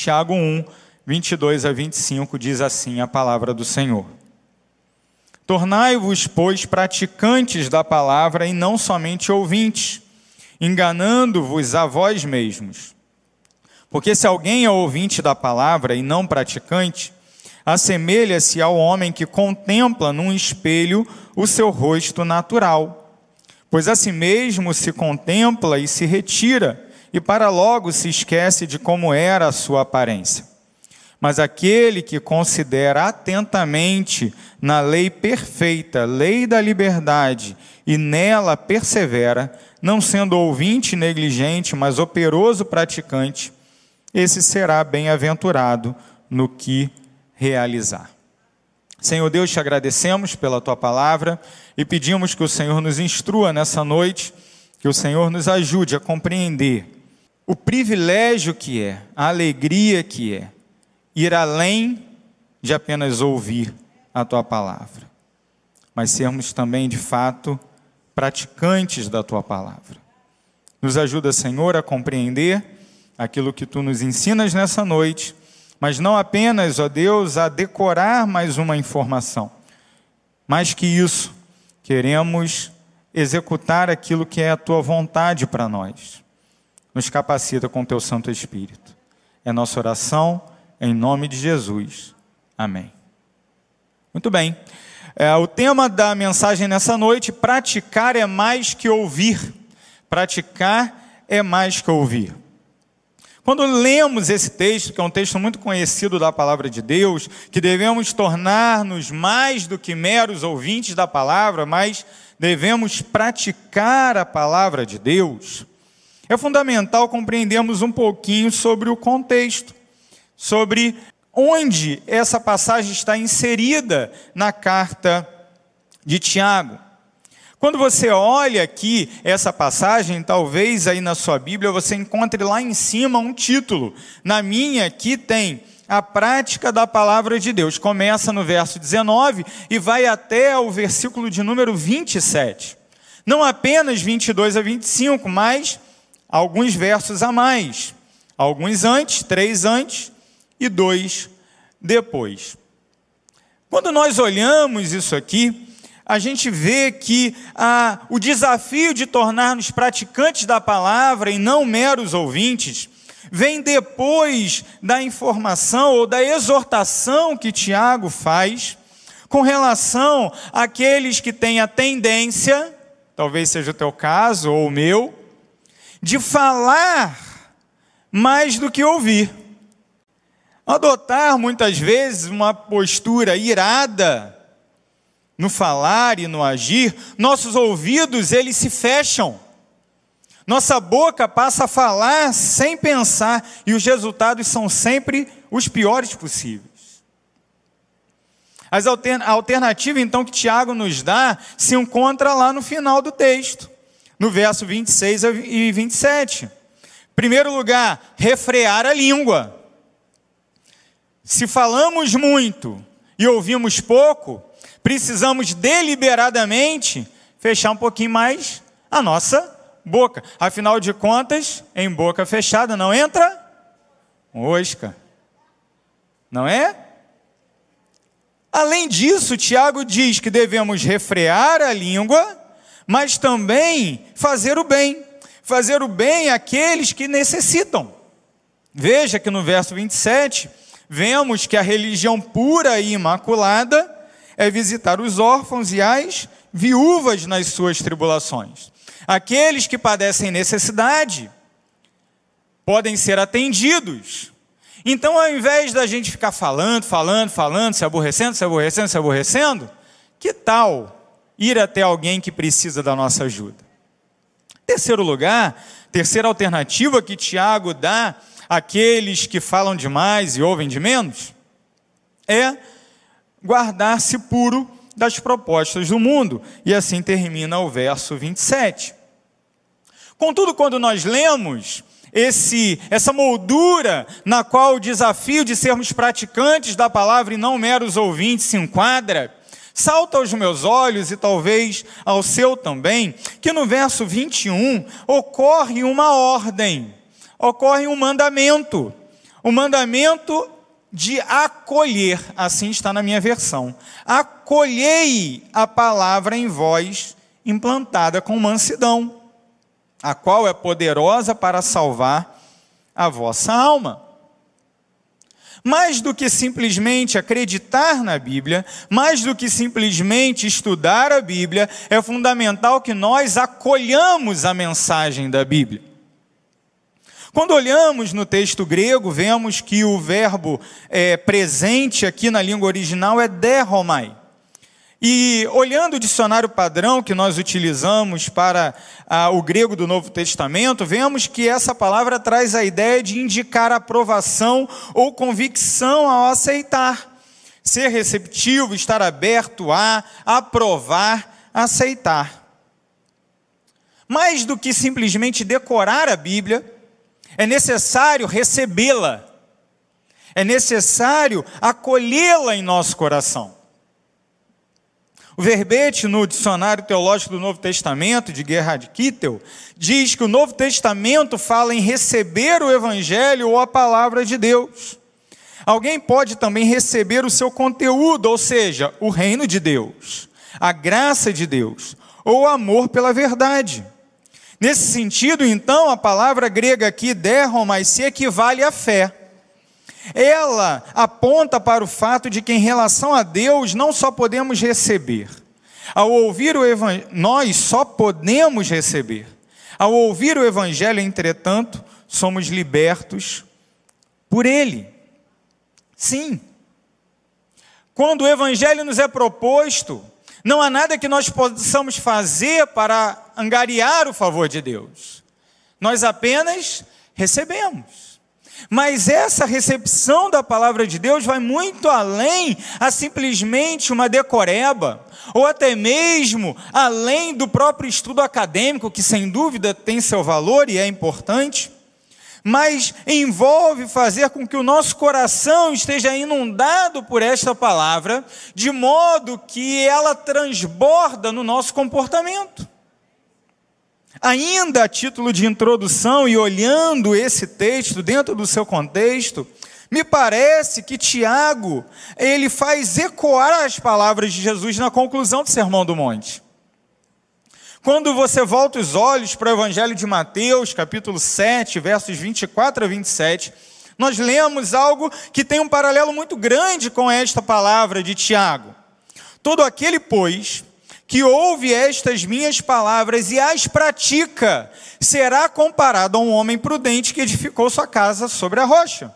Tiago 1, 22 a 25, diz assim a palavra do Senhor. Tornai-vos, pois, praticantes da palavra e não somente ouvintes, enganando-vos a vós mesmos. Porque se alguém é ouvinte da palavra e não praticante, assemelha-se ao homem que contempla num espelho o seu rosto natural. Pois a si mesmo se contempla e se retira, e para logo se esquece de como era a sua aparência. Mas aquele que considera atentamente na lei perfeita, lei da liberdade, e nela persevera, não sendo ouvinte negligente, mas operoso praticante, esse será bem-aventurado no que realizar. Senhor Deus, te agradecemos pela tua palavra e pedimos que o Senhor nos instrua nessa noite, que o Senhor nos ajude a compreender o privilégio que é, a alegria que é, ir além de apenas ouvir a tua palavra, mas sermos também, de fato, praticantes da tua palavra. Nos ajuda, Senhor, a compreender aquilo que tu nos ensinas nessa noite, mas não apenas, ó Deus, a decorar mais uma informação. Mais que isso, queremos executar aquilo que é a tua vontade para nós. Nos capacita com o teu Santo Espírito. É nossa oração, em nome de Jesus. Amém. Muito bem. O tema da mensagem nessa noite, praticar é mais que ouvir. Praticar é mais que ouvir. Quando lemos esse texto, que é um texto muito conhecido da palavra de Deus, que devemos tornar-nos mais do que meros ouvintes da palavra, mas devemos praticar a palavra de Deus, é fundamental compreendermos um pouquinho sobre o contexto, sobre onde essa passagem está inserida na carta de Tiago. Quando você olha aqui essa passagem, talvez aí na sua Bíblia você encontre lá em cima um título. Na minha aqui tem a prática da palavra de Deus. Começa no verso 19 e vai até o versículo de número 27. Não apenas 22 a 25, mas alguns versos a mais. Alguns antes, 3 antes e 2 depois. Quando nós olhamos isso aqui, a gente vê que o desafio de tornar-nos praticantes da palavra e não meros ouvintes vem depois da informação ou da exortação que Tiago faz com relação àqueles que têm a tendência, talvez seja o teu caso ou o meu, de falar mais do que ouvir. Adotar muitas vezes uma postura irada no falar e no agir, nossos ouvidos eles se fecham, nossa boca passa a falar sem pensar e os resultados são sempre os piores possíveis. A alternativa então que Tiago nos dá se encontra lá no final do texto, no verso 26 e 27. Em primeiro lugar, refrear a língua. Se falamos muito e ouvimos pouco, precisamos deliberadamente fechar um pouquinho mais a nossa boca. Afinal de contas, em boca fechada não entra mosca. Não é? Além disso, Tiago diz que devemos refrear a língua, mas também fazer o bem. Fazer o bem àqueles que necessitam. Veja que no verso 27, vemos que a religião pura e imaculada é visitar os órfãos e as viúvas nas suas tribulações. Aqueles que padecem necessidade podem ser atendidos. Então, ao invés da gente ficar falando, se aborrecendo, que tal ir até alguém que precisa da nossa ajuda? Terceiro lugar, terceira alternativa que Tiago dá àqueles que falam demais e ouvem de menos, é guardar-se puro das propostas do mundo. E assim termina o verso 27. Contudo, quando nós lemos essa moldura na qual o desafio de sermos praticantes da palavra e não meros ouvintes se enquadra, salta aos meus olhos e talvez ao seu também, que no verso 21 ocorre uma ordem, ocorre um mandamento, O mandamento de acolher, assim está na minha versão. Acolhei a palavra em vós, implantada com mansidão, a qual é poderosa para salvar a vossa alma. Mais do que simplesmente acreditar na Bíblia, mais do que simplesmente estudar a Bíblia, é fundamental que nós acolhamos a mensagem da Bíblia. Quando olhamos no texto grego, vemos que o verbo presente aqui na língua original é derromai. E olhando o dicionário padrão que nós utilizamos para o grego do Novo Testamento, vemos que essa palavra traz a ideia de indicar aprovação ou convicção ao aceitar. Ser receptivo, estar aberto a, aprovar, aceitar. Mais do que simplesmente decorar a Bíblia, é necessário recebê-la. É necessário acolhê-la em nosso coração. O verbete no Dicionário Teológico do Novo Testamento, de Gerhard Kittel, diz que o Novo Testamento fala em receber o Evangelho ou a palavra de Deus. Alguém pode também receber o seu conteúdo, ou seja, o reino de Deus, a graça de Deus, ou o amor pela verdade. Nesse sentido, então, a palavra grega aqui, derromai, se equivale à fé. Ela aponta para o fato de que em relação a Deus não só podemos receber. Ao ouvir o Evangelho, nós só podemos receber. Ao ouvir o Evangelho, entretanto, somos libertos por Ele. Sim. Quando o Evangelho nos é proposto, não há nada que nós possamos fazer para angariar o favor de Deus. Nós apenas recebemos. Mas essa recepção da palavra de Deus vai muito além a simplesmente uma decoreba, ou até mesmo além do próprio estudo acadêmico, que sem dúvida tem seu valor e é importante, mas envolve fazer com que o nosso coração esteja inundado por esta palavra, de modo que ela transborda no nosso comportamento. Ainda a título de introdução e olhando esse texto dentro do seu contexto, me parece que Tiago, ele faz ecoar as palavras de Jesus na conclusão do Sermão do Monte. Quando você volta os olhos para o Evangelho de Mateus, capítulo 7, versos 24 a 27, nós lemos algo que tem um paralelo muito grande com esta palavra de Tiago. Todo aquele, pois, que ouve estas minhas palavras e as pratica, será comparado a um homem prudente que edificou sua casa sobre a rocha.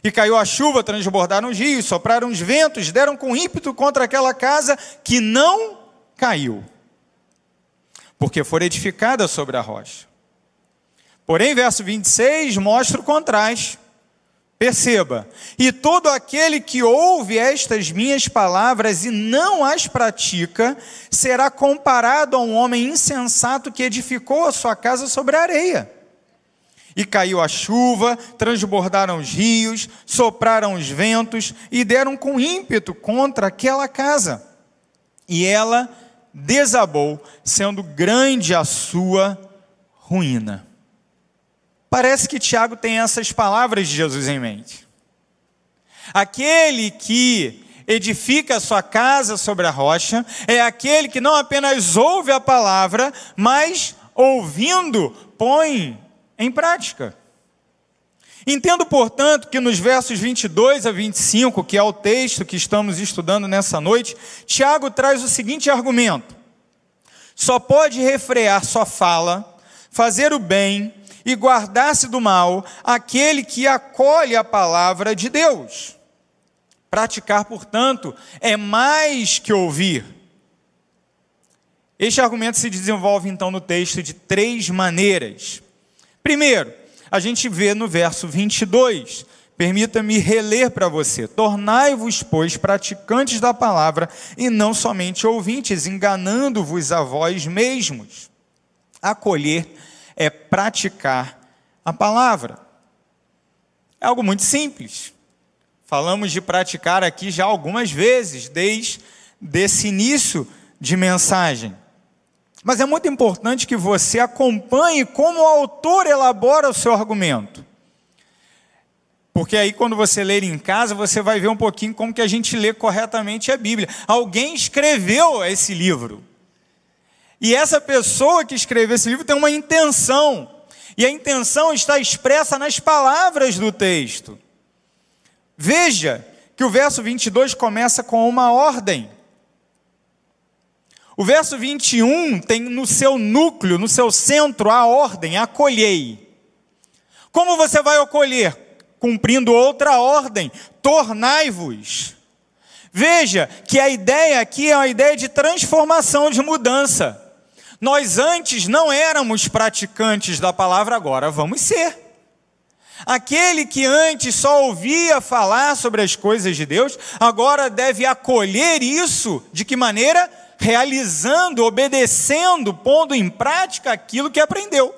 E caiu a chuva, transbordaram os rios, sopraram os ventos, deram com ímpeto contra aquela casa que não caiu, porque foi edificada sobre a rocha. Porém, verso 26 mostra o contraste. Perceba, e todo aquele que ouve estas minhas palavras e não as pratica, será comparado a um homem insensato que edificou a sua casa sobre a areia. E caiu a chuva, transbordaram os rios, sopraram os ventos e deram com ímpeto contra aquela casa. E ela desabou, sendo grande a sua ruína. Parece que Tiago tem essas palavras de Jesus em mente. Aquele que edifica a sua casa sobre a rocha é aquele que não apenas ouve a palavra, mas, ouvindo, põe em prática. Entendo, portanto, que nos versos 22 a 25, que é o texto que estamos estudando nessa noite, Tiago traz o seguinte argumento: só pode refrear sua fala, fazer o bem e guardar-se do mal aquele que acolhe a palavra de Deus. Praticar, portanto, é mais que ouvir. Este argumento se desenvolve, então, no texto de 3 maneiras. Primeiro, a gente vê no verso 22, permita-me reler para você: tornai-vos, pois, praticantes da palavra e não somente ouvintes, enganando-vos a vós mesmos. Acolher é praticar a palavra. É algo muito simples. Falamos de praticar aqui já algumas vezes, desde esse início de mensagem. Mas é muito importante que você acompanhe como o autor elabora o seu argumento. Porque aí quando você ler em casa, você vai ver um pouquinho como que a gente lê corretamente a Bíblia. Alguém escreveu esse livro. E essa pessoa que escreveu esse livro tem uma intenção. E a intenção está expressa nas palavras do texto. Veja que o verso 22 começa com uma ordem. O verso 21 tem no seu núcleo, no seu centro, a ordem: acolhei. Como você vai acolher? Cumprindo outra ordem: tornai-vos. Veja que a ideia aqui é uma ideia de transformação, de mudança. Nós antes não éramos praticantes da palavra, agora vamos ser. Aquele que antes só ouvia falar sobre as coisas de Deus, agora deve acolher isso. De que maneira? Realizando, obedecendo, pondo em prática aquilo que aprendeu.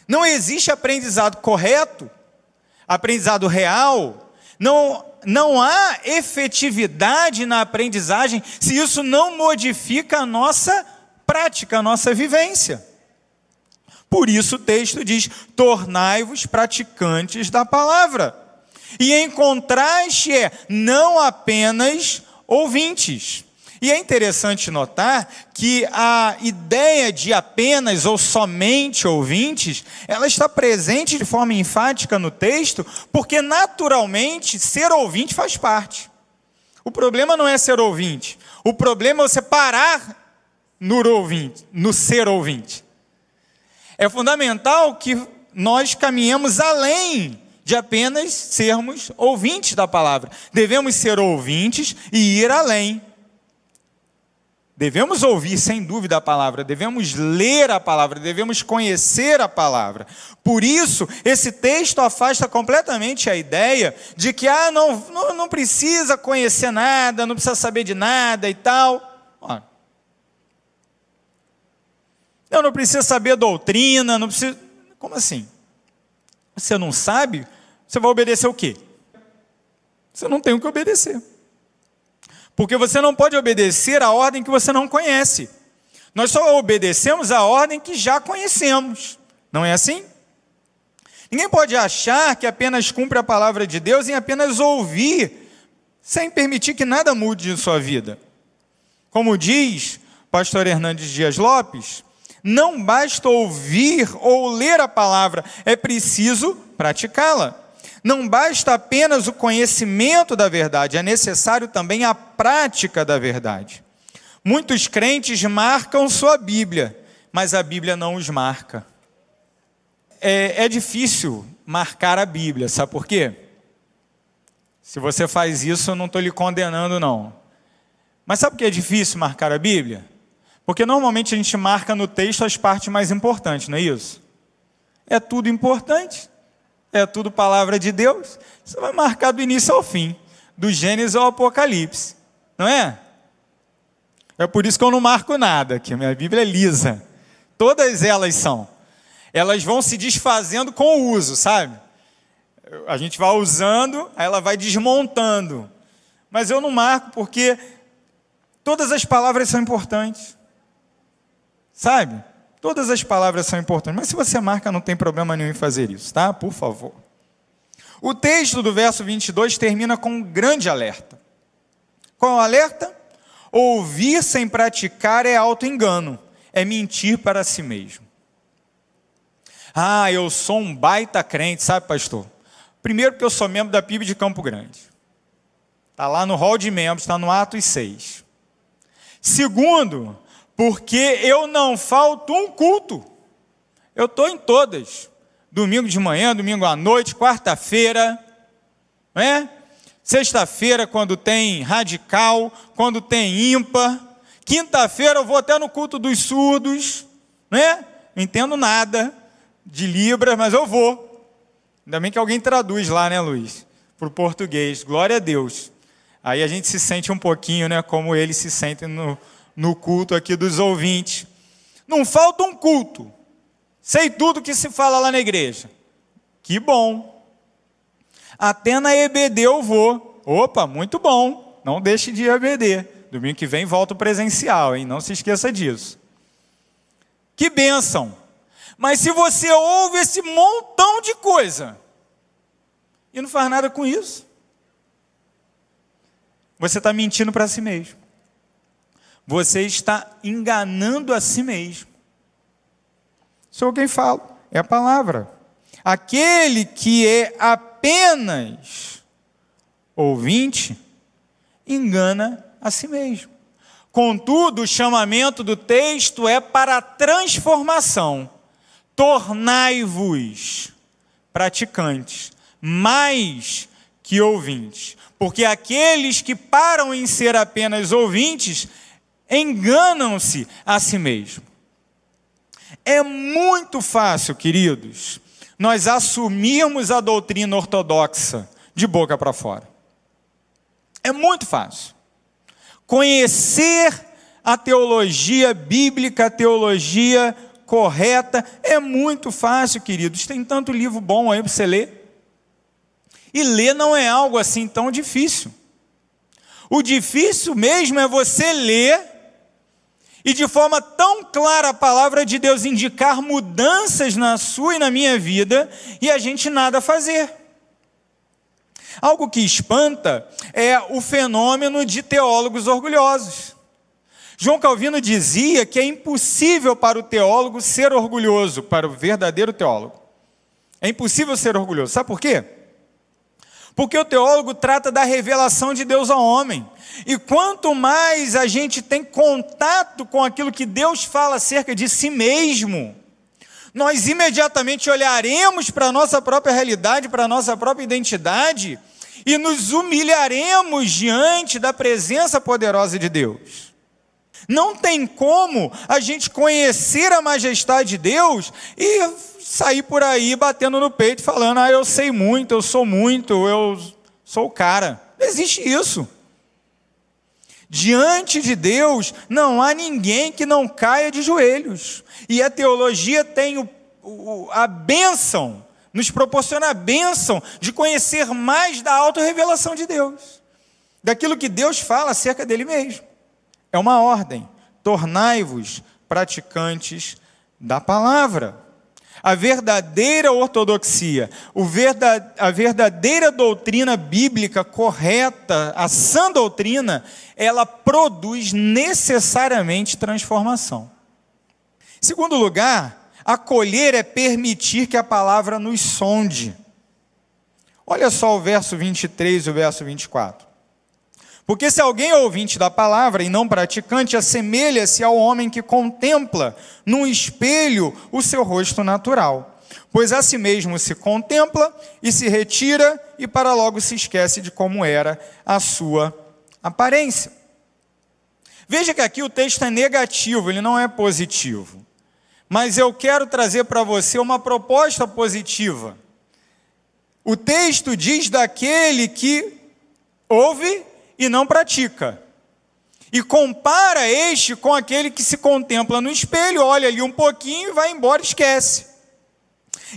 Não existe aprendizado correto, aprendizado real, não há efetividade na aprendizagem se isso não modifica a nossa prática, a nossa vivência. Por isso o texto diz: tornai-vos praticantes da palavra. E em contraste não apenas ouvintes. E é interessante notar que a ideia de apenas ou somente ouvintes, ela está presente de forma enfática no texto, porque naturalmente ser ouvinte faz parte. O problema não é ser ouvinte, o problema é você parar no ser ouvinte. É fundamental que nós caminhemos além de apenas sermos ouvintes da palavra. Devemos ser ouvintes e ir além. Devemos ouvir, sem dúvida, a palavra, devemos ler a palavra, devemos conhecer a palavra. Por isso, esse texto afasta completamente a ideia de que não precisa conhecer nada, não precisa saber de nada e tal. Não precisa saber doutrina, não precisa... Como assim? Você não sabe, você vai obedecer o quê? Você não tem o que obedecer. Porque você não pode obedecer a ordem que você não conhece. Nós só obedecemos a ordem que já conhecemos. Não é assim? Ninguém pode achar que apenas cumpre a palavra de Deus em apenas ouvir, sem permitir que nada mude em sua vida. Como diz o pastor Hernandes Dias Lopes, não basta ouvir ou ler a palavra, é preciso praticá-la. Não basta apenas o conhecimento da verdade, é necessário também a prática da verdade. Muitos crentes marcam sua Bíblia, mas a Bíblia não os marca. É difícil marcar a Bíblia, sabe por quê? Se você faz isso, eu não estou lhe condenando, não. Mas sabe por que é difícil marcar a Bíblia? Porque normalmente a gente marca no texto as partes mais importantes, não é isso? É tudo importante. É tudo palavra de Deus. Você vai marcar do início ao fim, do Gênesis ao Apocalipse, não é? É por isso que eu não marco nada, que a minha Bíblia é lisa. Todas elas são. Elas vão se desfazendo com o uso, sabe? A gente vai usando, aí ela vai desmontando. Mas eu não marco porque todas as palavras são importantes. Sabe? Todas as palavras são importantes, mas se você marca, não tem problema nenhum em fazer isso, tá? Por favor. O texto do verso 22 termina com um grande alerta. Qual é o alerta? Ouvir sem praticar é auto-engano, é mentir para si mesmo. Eu sou um baita crente, sabe, pastor? Primeiro porque eu sou membro da PIB de Campo Grande. Está lá no hall de membros, está no Atos 6. Segundo, porque eu não falto um culto. Eu estou em todas. Domingo de manhã, domingo à noite, quarta-feira, não é? Sexta-feira, quando tem radical, quando tem ímpar. Quinta-feira eu vou até no culto dos surdos, não é? Não entendo nada de Libras, mas eu vou. Ainda bem que alguém traduz lá, né, Luiz? Para o português. Glória a Deus. Aí a gente se sente um pouquinho, né, como eles se sentem no culto aqui dos ouvintes. Não falta um culto. Sei tudo que se fala lá na igreja. Que bom. Até na EBD eu vou. Opa, muito bom. Não deixe de ir à EBD. Domingo que vem volto presencial, hein? Não se esqueça disso. Que bênção. Mas se você ouve esse montão de coisa e não faz nada com isso. Você está mentindo para si mesmo. Você está enganando a si mesmo. Sou quem falo, é a palavra. Aquele que é apenas ouvinte, engana a si mesmo. Contudo, o chamamento do texto é para a transformação. Tornai-vos praticantes, mais que ouvintes. Porque aqueles que param em ser apenas ouvintes, enganam-se a si mesmo. É muito fácil, queridos, nós assumirmos a doutrina ortodoxa de boca para fora. É muito fácil. Conhecer a teologia bíblica, a teologia correta, é muito fácil, queridos. Tem tanto livro bom aí para você ler. E ler não é algo assim tão difícil. O difícil mesmo é você ler e de forma tão clara a palavra de Deus indicar mudanças na sua e na minha vida e a gente nada fazer. Algo que espanta é o fenômeno de teólogos orgulhosos. João Calvino dizia que é impossível para o teólogo ser orgulhoso, para o verdadeiro teólogo. É impossível ser orgulhoso. Sabe por quê? Porque o teólogo trata da revelação de Deus ao homem. E quanto mais a gente tem contato com aquilo que Deus fala acerca de si mesmo, nós imediatamente olharemos para a nossa própria realidade, para a nossa própria identidade, e nos humilharemos diante da presença poderosa de Deus. Não tem como a gente conhecer a majestade de Deus e sair por aí batendo no peito falando, eu sei muito, eu sou o cara. Não existe isso. Diante de Deus não há ninguém que não caia de joelhos. E a teologia tem a bênção, nos proporciona a bênção de conhecer mais da autorrevelação de Deus, daquilo que Deus fala acerca dele mesmo. É uma ordem, tornai-vos praticantes da palavra. A verdadeira ortodoxia, a verdadeira doutrina bíblica correta, a sã doutrina, ela produz necessariamente transformação. Em segundo lugar, acolher é permitir que a palavra nos sonde. Olha só o verso 23 e o verso 24. Porque se alguém é ouvinte da palavra e não praticante, assemelha-se ao homem que contempla num espelho o seu rosto natural. Pois a si mesmo se contempla e se retira e para logo se esquece de como era a sua aparência. Veja que aqui o texto é negativo, ele não é positivo. Mas eu quero trazer para você uma proposta positiva. O texto diz daquele que ouve e não pratica. E compara este com aquele que se contempla no espelho, olha ali um pouquinho e vai embora e esquece.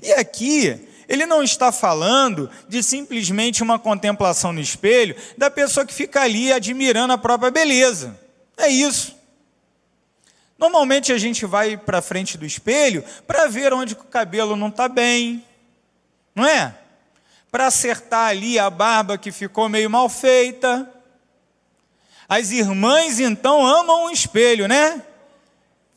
E aqui, ele não está falando de simplesmente uma contemplação no espelho, da pessoa que fica ali admirando a própria beleza. É isso. Normalmente a gente vai para frente do espelho para ver onde o cabelo não está bem, não é? Para acertar ali a barba que ficou meio mal feita. As irmãs, então, amam o espelho, né?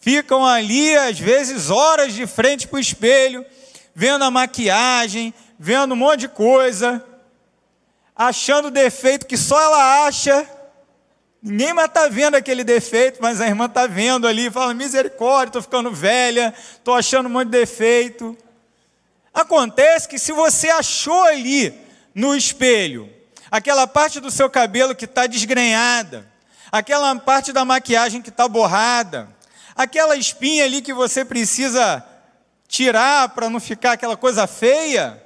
Ficam ali, às vezes, horas de frente para o espelho, vendo a maquiagem, vendo um monte de coisa, achando defeito que só ela acha. Ninguém mais está vendo aquele defeito, mas a irmã está vendo ali, fala, misericórdia, estou ficando velha, estou achando um monte de defeito. Acontece que se você achou ali no espelho aquela parte do seu cabelo que está desgrenhada, aquela parte da maquiagem que está borrada, aquela espinha ali que você precisa tirar para não ficar aquela coisa feia,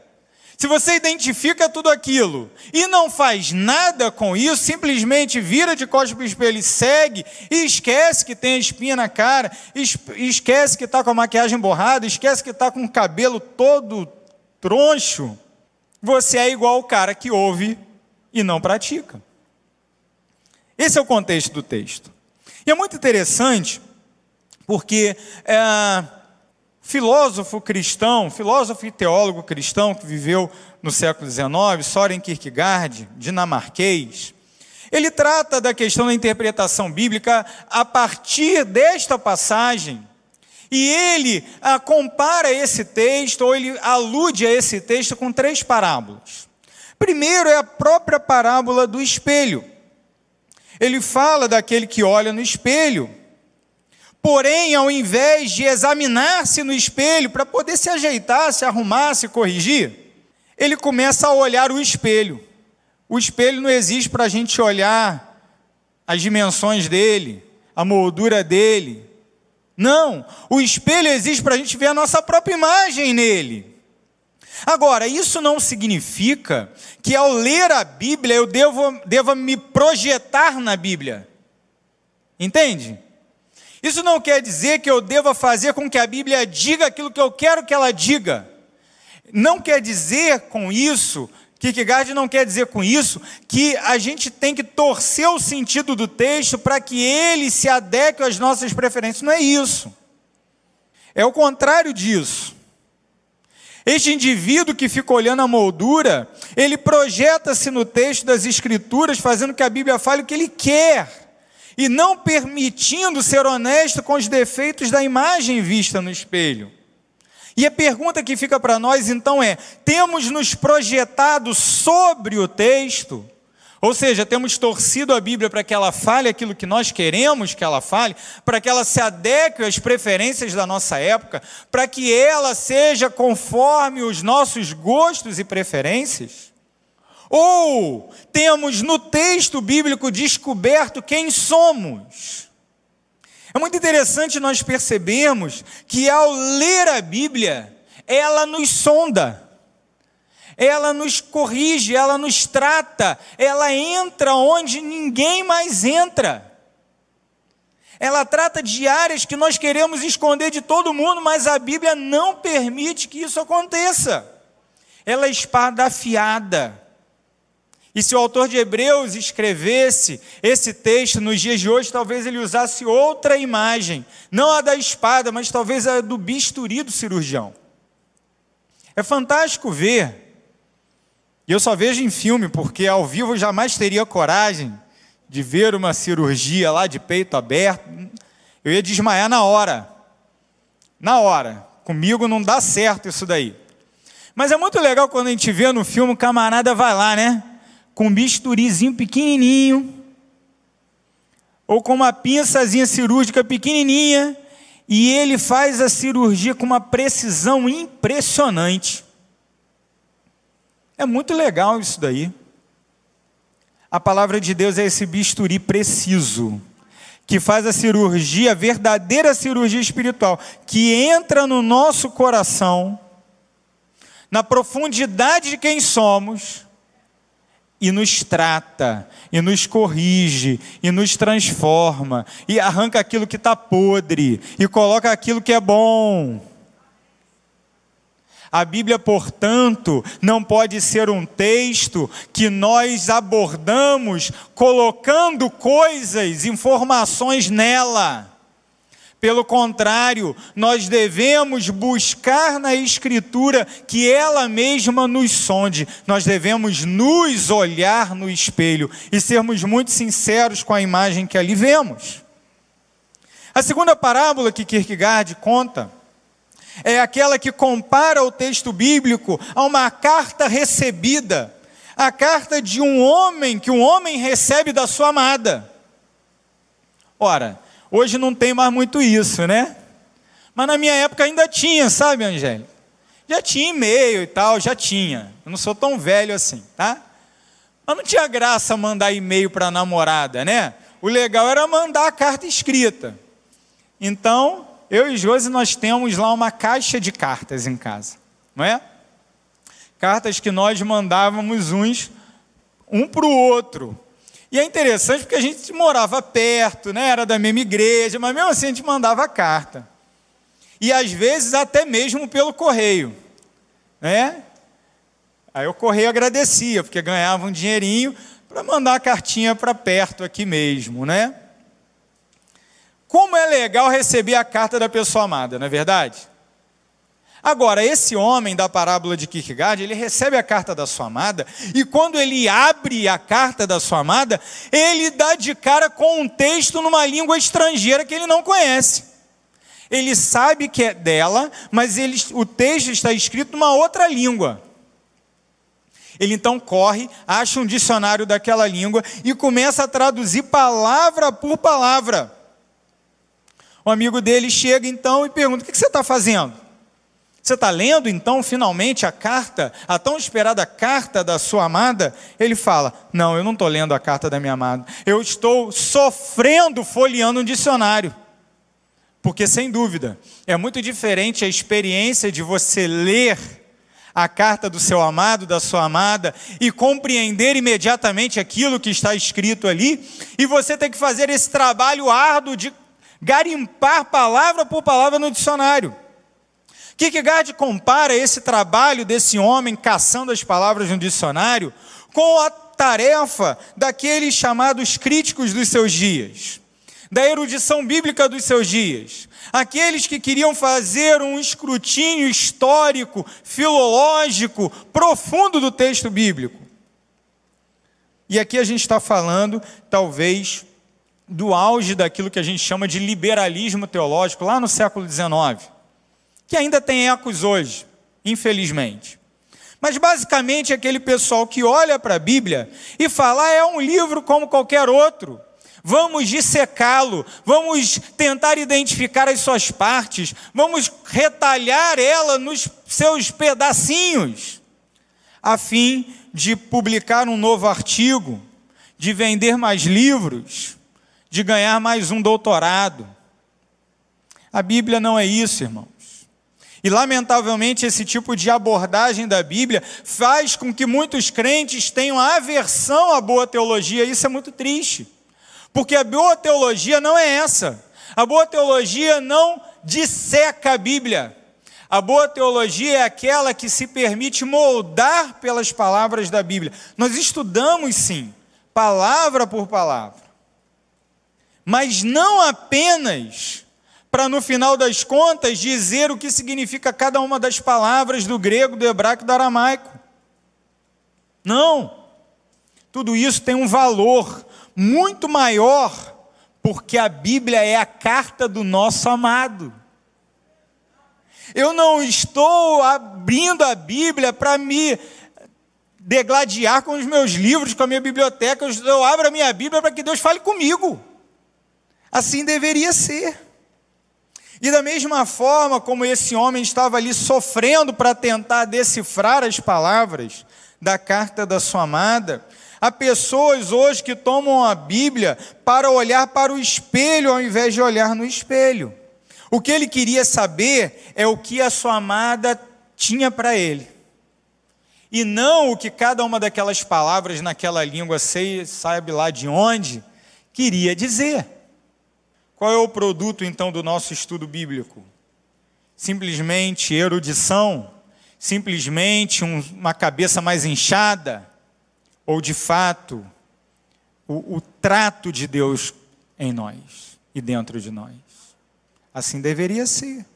se você identifica tudo aquilo e não faz nada com isso, simplesmente vira de costas para o espelho e segue, e esquece que tem a espinha na cara, esquece que está com a maquiagem borrada, esquece que está com o cabelo todo troncho, você é igual o cara que ouve e não pratica. Esse é o contexto do texto. E é muito interessante, porque filósofo cristão, filósofo e teólogo cristão que viveu no século XIX, Søren Kierkegaard, dinamarquês, ele trata da questão da interpretação bíblica a partir desta passagem, e ele compara esse texto, ou ele alude a esse texto com 3 parábolas. Primeiro é a própria parábola do espelho. Ele fala daquele que olha no espelho, porém, ao invés de examinar-se no espelho para poder se ajeitar, se arrumar, se corrigir, ele começa a olhar o espelho. O espelho não existe para a gente olhar as dimensões dele, a moldura dele. Não, o espelho existe para a gente ver a nossa própria imagem nele. Agora, isso não significa que ao ler a Bíblia eu deva me projetar na Bíblia. Entende? Isso não quer dizer que eu deva fazer com que a Bíblia diga aquilo que eu quero que ela diga. Não quer dizer com isso, Kierkegaard não quer dizer com isso, que a gente tem que torcer o sentido do texto para que ele se adeque às nossas preferências. Não é isso. É o contrário disso. Este indivíduo que fica olhando a moldura, ele projeta-se no texto das Escrituras, fazendo que a Bíblia fale o que ele quer, e não permitindo ser honesto com os defeitos da imagem vista no espelho. E a pergunta que fica para nós então é: temos nos projetado sobre o texto? Ou seja, temos torcido a Bíblia para que ela fale aquilo que nós queremos que ela fale, para que ela se adeque às preferências da nossa época, para que ela seja conforme os nossos gostos e preferências? Ou temos no texto bíblico descoberto quem somos? É muito interessante nós percebermos que ao ler a Bíblia, ela nos sonda, ela nos corrige, ela nos trata, ela entra onde ninguém mais entra. Ela trata de áreas que nós queremos esconder de todo mundo, mas a Bíblia não permite que isso aconteça. Ela é espada afiada. E se o autor de Hebreus escrevesse esse texto nos dias de hoje, talvez ele usasse outra imagem, não a da espada, mas talvez a do bisturi do cirurgião. É fantástico ver. E eu só vejo em filme, porque ao vivo eu jamais teria coragem de ver uma cirurgia lá de peito aberto. Eu ia desmaiar na hora. Na hora. Comigo não dá certo isso daí. Mas é muito legal quando a gente vê no filme, o camarada vai lá, né? Com um bisturizinho pequenininho, ou com uma pinçazinha cirúrgica pequenininha, e ele faz a cirurgia com uma precisão impressionante. É muito legal isso daí. A palavra de Deus é esse bisturi preciso, que faz a cirurgia, a verdadeira cirurgia espiritual, que entra no nosso coração, na profundidade de quem somos, e nos trata, e nos corrige, e nos transforma, e arranca aquilo que está podre, e coloca aquilo que é bom. A Bíblia, portanto, não pode ser um texto que nós abordamos colocando coisas, informações nela. Pelo contrário, nós devemos buscar na Escritura que ela mesma nos sonde. Nós devemos nos olhar no espelho e sermos muito sinceros com a imagem que ali vemos. A segunda parábola que Kierkegaard conta é aquela que compara o texto bíblico a uma carta recebida, a carta de um homem, que um homem recebe da sua amada. Ora, hoje não tem mais muito isso, né? Mas na minha época ainda tinha, sabe, Angélica? Já tinha e-mail e tal, já tinha. Eu não sou tão velho assim, tá? Mas não tinha graça mandar e-mail para a namorada, né? O legal era mandar a carta escrita. Então, eu e Josi, nós temos lá uma caixa de cartas em casa, não é? Cartas que nós mandávamos um para o outro. E é interessante porque a gente morava perto, né? Era da mesma igreja, mas mesmo assim a gente mandava carta. E às vezes até mesmo pelo correio, né? Aí o correio agradecia, porque ganhava um dinheirinho para mandar a cartinha para perto aqui mesmo, né? Como é legal receber a carta da pessoa amada, não é verdade? Agora, esse homem da parábola de Kierkegaard, ele recebe a carta da sua amada, e quando ele abre a carta da sua amada, ele dá de cara com um texto numa língua estrangeira que ele não conhece. Ele sabe que é dela, mas o texto está escrito numa outra língua. Ele então corre, acha um dicionário daquela língua e começa a traduzir palavra por palavra. O amigo dele chega então e pergunta: o que você está fazendo? Você está lendo, então, finalmente a carta, a tão esperada carta da sua amada? Ele fala: não, eu não estou lendo a carta da minha amada. Eu estou sofrendo folheando um dicionário. Porque, sem dúvida, é muito diferente a experiência de você ler a carta do seu amado, da sua amada, e compreender imediatamente aquilo que está escrito ali, e você tem que fazer esse trabalho árduo de garimpar palavra por palavra no dicionário. Kierkegaard compara esse trabalho desse homem caçando as palavras no dicionário com a tarefa daqueles chamados críticos dos seus dias, da erudição bíblica dos seus dias, aqueles que queriam fazer um escrutínio histórico, filológico, profundo do texto bíblico. E aqui a gente está falando, talvez, do auge daquilo que a gente chama de liberalismo teológico, lá no século XIX, que ainda tem ecos hoje, infelizmente. Mas basicamente é aquele pessoal que olha para a Bíblia e fala: é um livro como qualquer outro, vamos dissecá-lo, vamos tentar identificar as suas partes, vamos retalhar ela nos seus pedacinhos, a fim de publicar um novo artigo, de vender mais livros, de ganhar mais um doutorado. A Bíblia não é isso, irmãos. E, lamentavelmente, esse tipo de abordagem da Bíblia faz com que muitos crentes tenham aversão à boa teologia. Isso é muito triste, porque a boa teologia não é essa. A boa teologia não disseca a Bíblia. A boa teologia é aquela que se permite moldar pelas palavras da Bíblia. Nós estudamos, sim, palavra por palavra, mas não apenas para, no final das contas, dizer o que significa cada uma das palavras do grego, do hebraico e do aramaico. Não. Tudo isso tem um valor muito maior, porque a Bíblia é a carta do nosso amado. Eu não estou abrindo a Bíblia para me degladiar com os meus livros, com a minha biblioteca. Eu abro a minha Bíblia para que Deus fale comigo. Assim deveria ser. E da mesma forma como esse homem estava ali sofrendo para tentar decifrar as palavras da carta da sua amada, há pessoas hoje que tomam a Bíblia para olhar para o espelho ao invés de olhar no espelho. O que ele queria saber é o que a sua amada tinha para ele, e não o que cada uma daquelas palavras naquela língua, sabe lá de onde, queria dizer. Qual é o produto, então, do nosso estudo bíblico? Simplesmente erudição? Simplesmente uma cabeça mais inchada? Ou, de fato, o trato de Deus em nós e dentro de nós? Assim deveria ser.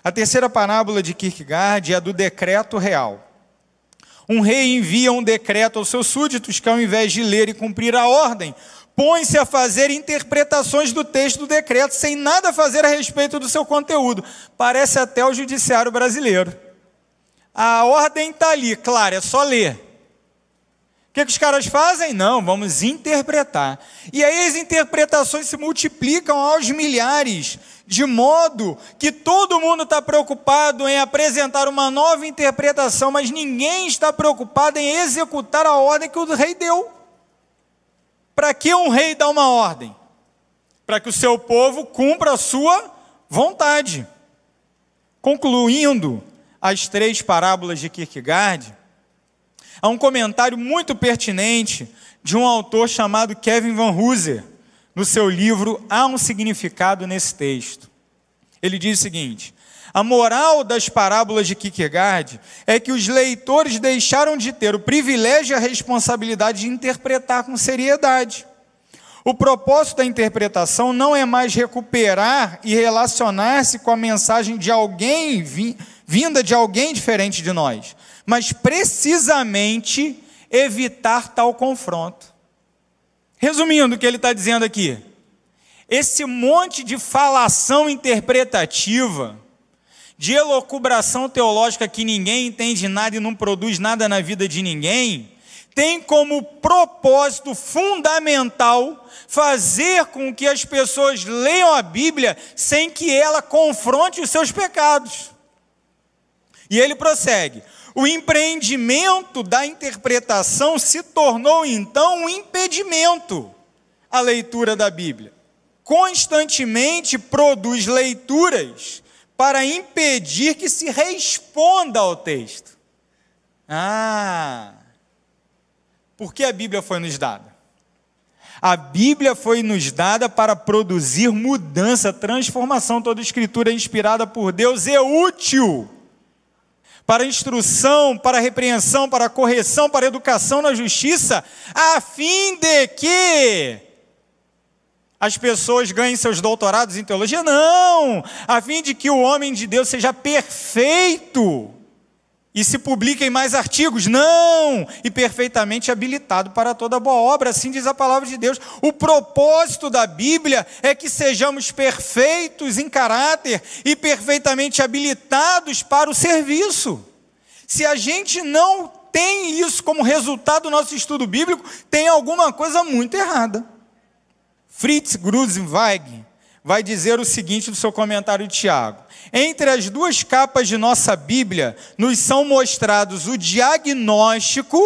A terceira parábola de Kierkegaard é a do decreto real. Um rei envia um decreto aos seus súditos que, ao invés de ler e cumprir a ordem, põe-se a fazer interpretações do texto do decreto, sem nada fazer a respeito do seu conteúdo. Parece até o judiciário brasileiro. A ordem está ali, claro, é só ler. O que os caras fazem? Não, vamos interpretar. E aí as interpretações se multiplicam aos milhares, de modo que todo mundo está preocupado em apresentar uma nova interpretação, mas ninguém está preocupado em executar a ordem que o rei deu. Para que um rei dá uma ordem? Para que o seu povo cumpra a sua vontade. Concluindo as 3 parábolas de Kierkegaard, há um comentário muito pertinente de um autor chamado Kevin Van Hooser, no seu livro Há um Significado nesse Texto. Ele diz o seguinte: a moral das parábolas de Kierkegaard é que os leitores deixaram de ter o privilégio e a responsabilidade de interpretar com seriedade. O propósito da interpretação não é mais recuperar e relacionar-se com a mensagem de alguém vinda de alguém diferente de nós, mas precisamente evitar tal confronto. Resumindo o que ele está dizendo aqui, esse monte de falação interpretativa, de elucubração teológica que ninguém entende nada e não produz nada na vida de ninguém, tem como propósito fundamental fazer com que as pessoas leiam a Bíblia sem que ela confronte os seus pecados. E ele prossegue: o empreendimento da interpretação se tornou então um impedimento à leitura da Bíblia. Constantemente produz leituras para impedir que se responda ao texto. Por que a Bíblia foi nos dada? A Bíblia foi nos dada para produzir mudança, transformação. Toda escritura é inspirada por Deus e útil para instrução, para repreensão, para correção, para educação na justiça, a fim de que as pessoas ganhem seus doutorados em teologia? Não! A fim de que o homem de Deus seja perfeito e se publique em mais artigos? Não! E perfeitamente habilitado para toda boa obra, assim diz a palavra de Deus. O propósito da Bíblia é que sejamos perfeitos em caráter e perfeitamente habilitados para o serviço. Se a gente não tem isso como resultado do nosso estudo bíblico, tem alguma coisa muito errada. Fritz Grunewald vai dizer o seguinte no seu comentário de Tiago: entre as duas capas de nossa Bíblia, nos são mostrados o diagnóstico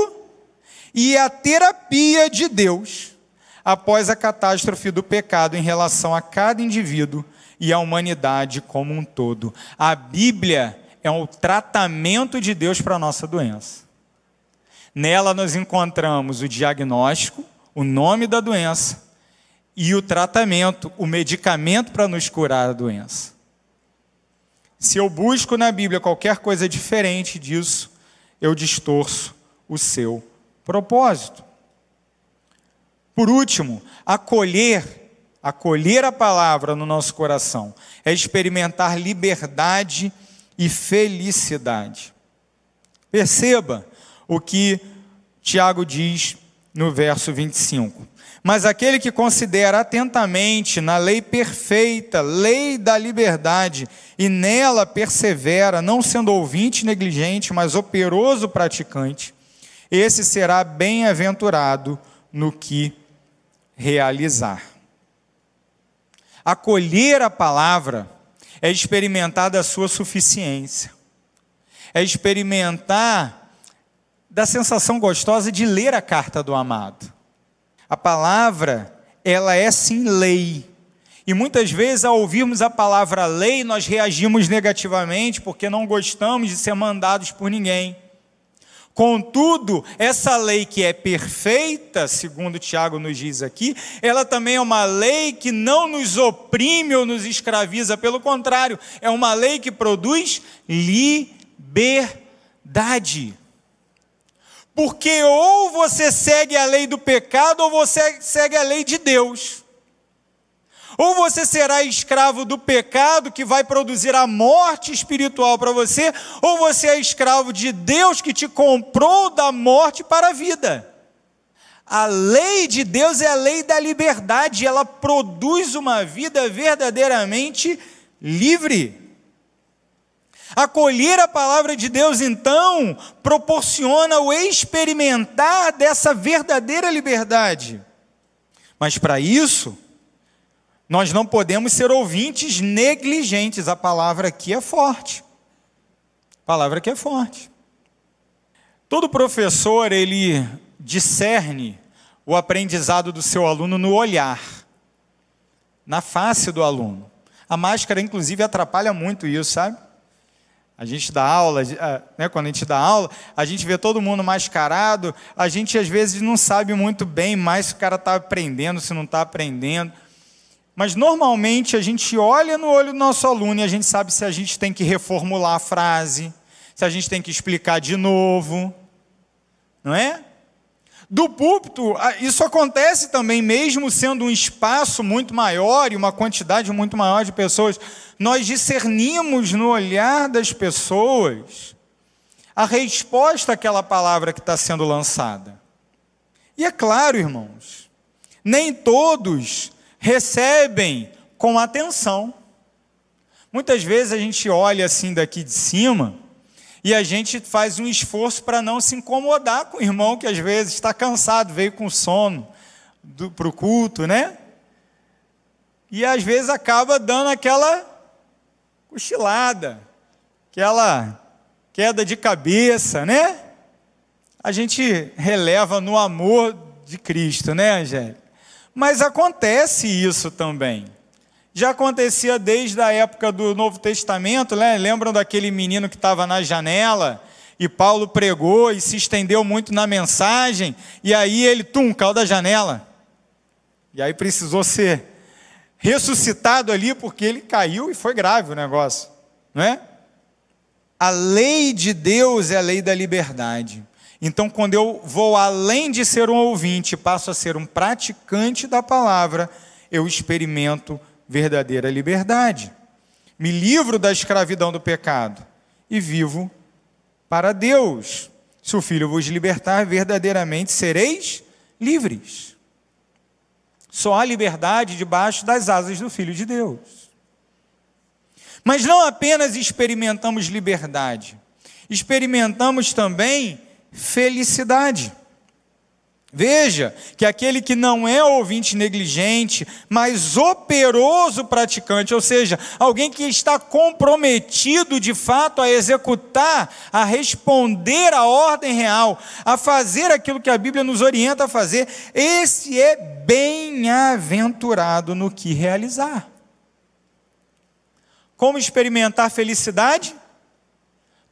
e a terapia de Deus após a catástrofe do pecado em relação a cada indivíduo e à humanidade como um todo. A Bíblia é o tratamento de Deus para a nossa doença. Nela nós encontramos o diagnóstico, o nome da doença, e o tratamento, o medicamento para nos curar a doença. Se eu busco na Bíblia qualquer coisa diferente disso, eu distorço o seu propósito. Por último, acolher a palavra no nosso coração é experimentar liberdade e felicidade. Perceba o que Tiago diz no verso 25. Mas aquele que considera atentamente na lei perfeita, lei da liberdade, e nela persevera, não sendo ouvinte negligente, mas operoso praticante, esse será bem-aventurado no que realizar. Acolher a palavra é experimentar da sua suficiência, é experimentar da sensação gostosa de ler a carta do amado. A palavra, ela é sim lei. E muitas vezes, ao ouvirmos a palavra lei, nós reagimos negativamente porque não gostamos de ser mandados por ninguém. Contudo, essa lei que é perfeita, segundo Tiago nos diz aqui, ela também é uma lei que não nos oprime ou nos escraviza. Pelo contrário, é uma lei que produz liberdade. Porque ou você segue a lei do pecado, ou você segue a lei de Deus. Ou você será escravo do pecado, que vai produzir a morte espiritual para você, ou você é escravo de Deus, que te comprou da morte para a vida. A lei de Deus é a lei da liberdade, ela produz uma vida verdadeiramente livre. Acolher a palavra de Deus, então, proporciona o experimentar dessa verdadeira liberdade. Mas para isso, nós não podemos ser ouvintes negligentes. A palavra aqui é forte. A palavra aqui é forte. Todo professor, ele discerne o aprendizado do seu aluno no olhar, na face do aluno. A máscara, inclusive, atrapalha muito isso, sabe? A gente dá aula, quando a gente dá aula, a gente vê todo mundo mascarado, a gente às vezes não sabe muito bem mais se o cara está aprendendo, se não está aprendendo. Mas normalmente a gente olha no olho do nosso aluno e a gente sabe se a gente tem que reformular a frase, se a gente tem que explicar de novo, não é? Do púlpito, isso acontece também, mesmo sendo um espaço muito maior e uma quantidade muito maior de pessoas, nós discernimos no olhar das pessoas a resposta àquela palavra que está sendo lançada. E é claro, irmãos, nem todos recebem com atenção. Muitas vezes a gente olha assim daqui de cima e a gente faz um esforço para não se incomodar com o irmão que às vezes está cansado, veio com sono para o culto, né? E às vezes acaba dando aquela cochilada, aquela queda de cabeça, né? A gente releva no amor de Cristo, né, Angélica? Mas acontece isso também. Já acontecia desde a época do Novo Testamento, né? Lembram daquele menino que estava na janela e Paulo pregou e se estendeu muito na mensagem e aí ele, caiu da janela. E aí precisou ser ressuscitado ali porque ele caiu e foi grave o negócio, não é? A lei de Deus é a lei da liberdade. Então, quando eu vou além de ser um ouvinte, passo a ser um praticante da palavra, eu experimento verdadeira liberdade. Me livro da escravidão do pecado e vivo para Deus. Se o Filho vos libertar, verdadeiramente sereis livres. Só há liberdade debaixo das asas do Filho de Deus. Mas não apenas experimentamos liberdade, experimentamos também felicidade. Veja que aquele que não é ouvinte negligente, mas operoso praticante, ou seja, alguém que está comprometido de fato a executar, a responder à ordem real, a fazer aquilo que a Bíblia nos orienta a fazer, esse é bem-aventurado no que realizar. Como experimentar felicidade?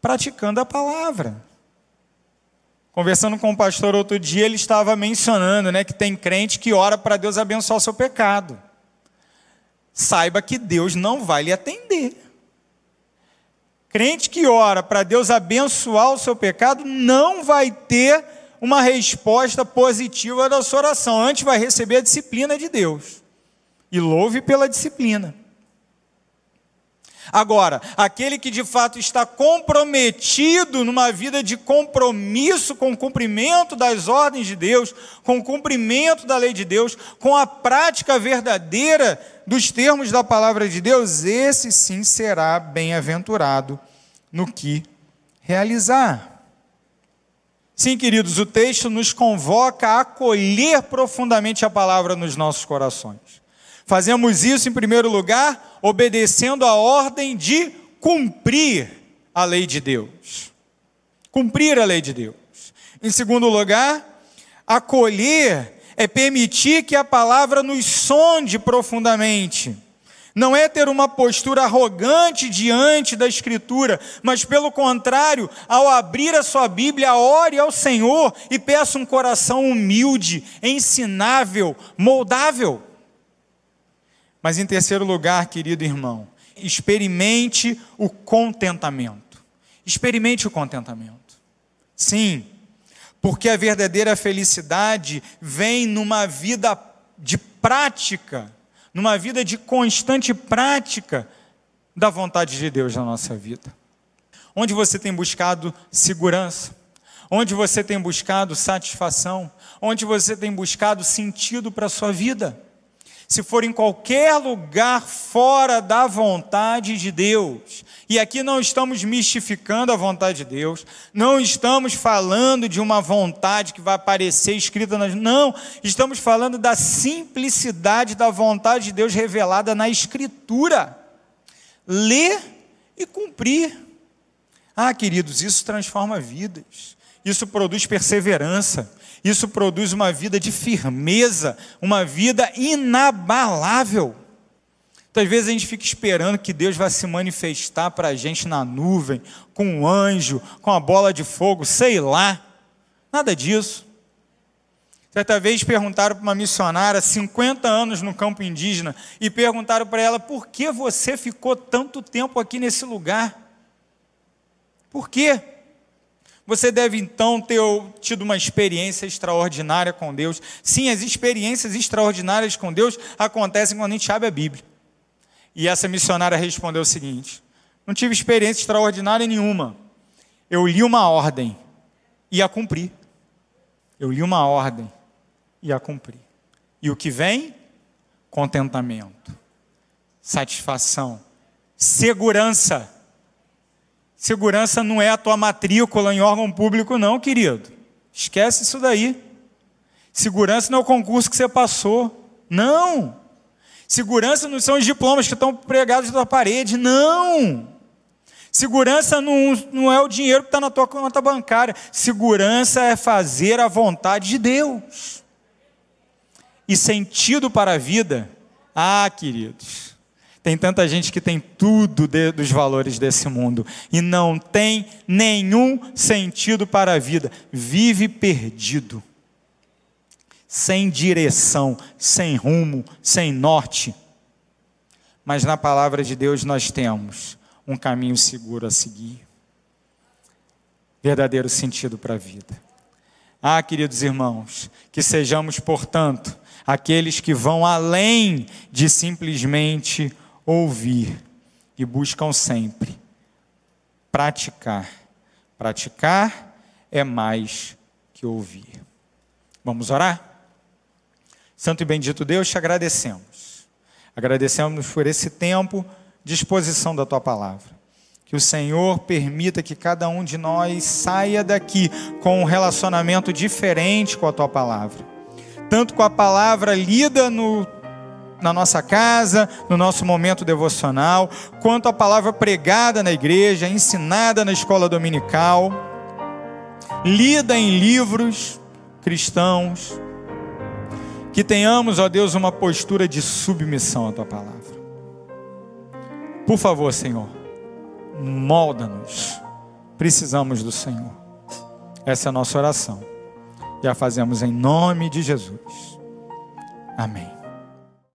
Praticando a palavra. Conversando com o pastor outro dia, ele estava mencionando, que tem crente que ora para Deus abençoar o seu pecado. Saiba que Deus não vai lhe atender. Crente que ora para Deus abençoar o seu pecado não vai ter uma resposta positiva da sua oração. Antes vai receber a disciplina de Deus. E louve pela disciplina. Agora, aquele que de fato está comprometido numa vida de compromisso com o cumprimento das ordens de Deus, com o cumprimento da lei de Deus, com a prática verdadeira dos termos da palavra de Deus, esse sim será bem-aventurado no que realizar. Sim, queridos, o texto nos convoca a acolher profundamente a palavra nos nossos corações. Fazemos isso, em primeiro lugar, obedecendo a ordem de cumprir a lei de Deus. Cumprir a lei de Deus. Em segundo lugar, acolher é permitir que a palavra nos sonde profundamente. Não é ter uma postura arrogante diante da Escritura, mas pelo contrário, ao abrir a sua Bíblia, ore ao Senhor e peça um coração humilde, ensinável, moldável. Mas em terceiro lugar, querido irmão, experimente o contentamento. Experimente o contentamento. Sim, porque a verdadeira felicidade vem numa vida de prática, numa vida de constante prática da vontade de Deus na nossa vida. Onde você tem buscado segurança, onde você tem buscado satisfação, onde você tem buscado sentido para a sua vida. Se for em qualquer lugar fora da vontade de Deus, e aqui não estamos mistificando a vontade de Deus, não estamos falando de uma vontade que vai aparecer escrita não, estamos falando da simplicidade da vontade de Deus revelada na Escritura. Ler e cumprir. Queridos, isso transforma vidas, isso produz perseverança, isso produz uma vida de firmeza, uma vida inabalável. Então, às vezes a gente fica esperando que Deus vai se manifestar para a gente na nuvem, com um anjo, com a bola de fogo, sei lá. Nada disso. Certa vez perguntaram para uma missionária, 50 anos no campo indígena, e perguntaram para ela, por que você ficou tanto tempo aqui nesse lugar? Por quê? Você deve então ter tido uma experiência extraordinária com Deus. Sim, as experiências extraordinárias com Deus acontecem quando a gente abre a Bíblia. E essa missionária respondeu o seguinte: não tive experiência extraordinária nenhuma. Eu li uma ordem e a cumpri. Eu li uma ordem e a cumpri. E o que vem? Contentamento, satisfação, segurança. Segurança não é a tua matrícula em órgão público não, querido. Esquece isso daí. Segurança não é o concurso que você passou. Não. Segurança não são os diplomas que estão pregados na parede. Não. Segurança não é o dinheiro que está na tua conta bancária. Segurança é fazer a vontade de Deus. E sentido para a vida? Queridos, tem tanta gente que tem tudo dos valores desse mundo e não tem nenhum sentido para a vida. Vive perdido, sem direção, sem rumo, sem norte. Mas na palavra de Deus nós temos um caminho seguro a seguir. Verdadeiro sentido para a vida. Queridos irmãos, que sejamos, portanto, aqueles que vão além de simplesmente ouvir e buscam sempre praticar. Praticar é mais que ouvir. Vamos orar? Santo e bendito Deus, te agradecemos. Agradecemos por esse tempo de exposição da tua palavra. Que o Senhor permita que cada um de nós saia daqui com um relacionamento diferente com a tua palavra. Tanto com a palavra lida na nossa casa, no nosso momento devocional, quanto a palavra pregada na igreja, ensinada na escola dominical, lida em livros cristãos. Que tenhamos, ó Deus, uma postura de submissão à tua palavra. Por favor, Senhor, molda-nos. Precisamos do Senhor. Essa é a nossa oração. E a fazemos em nome de Jesus. Amém.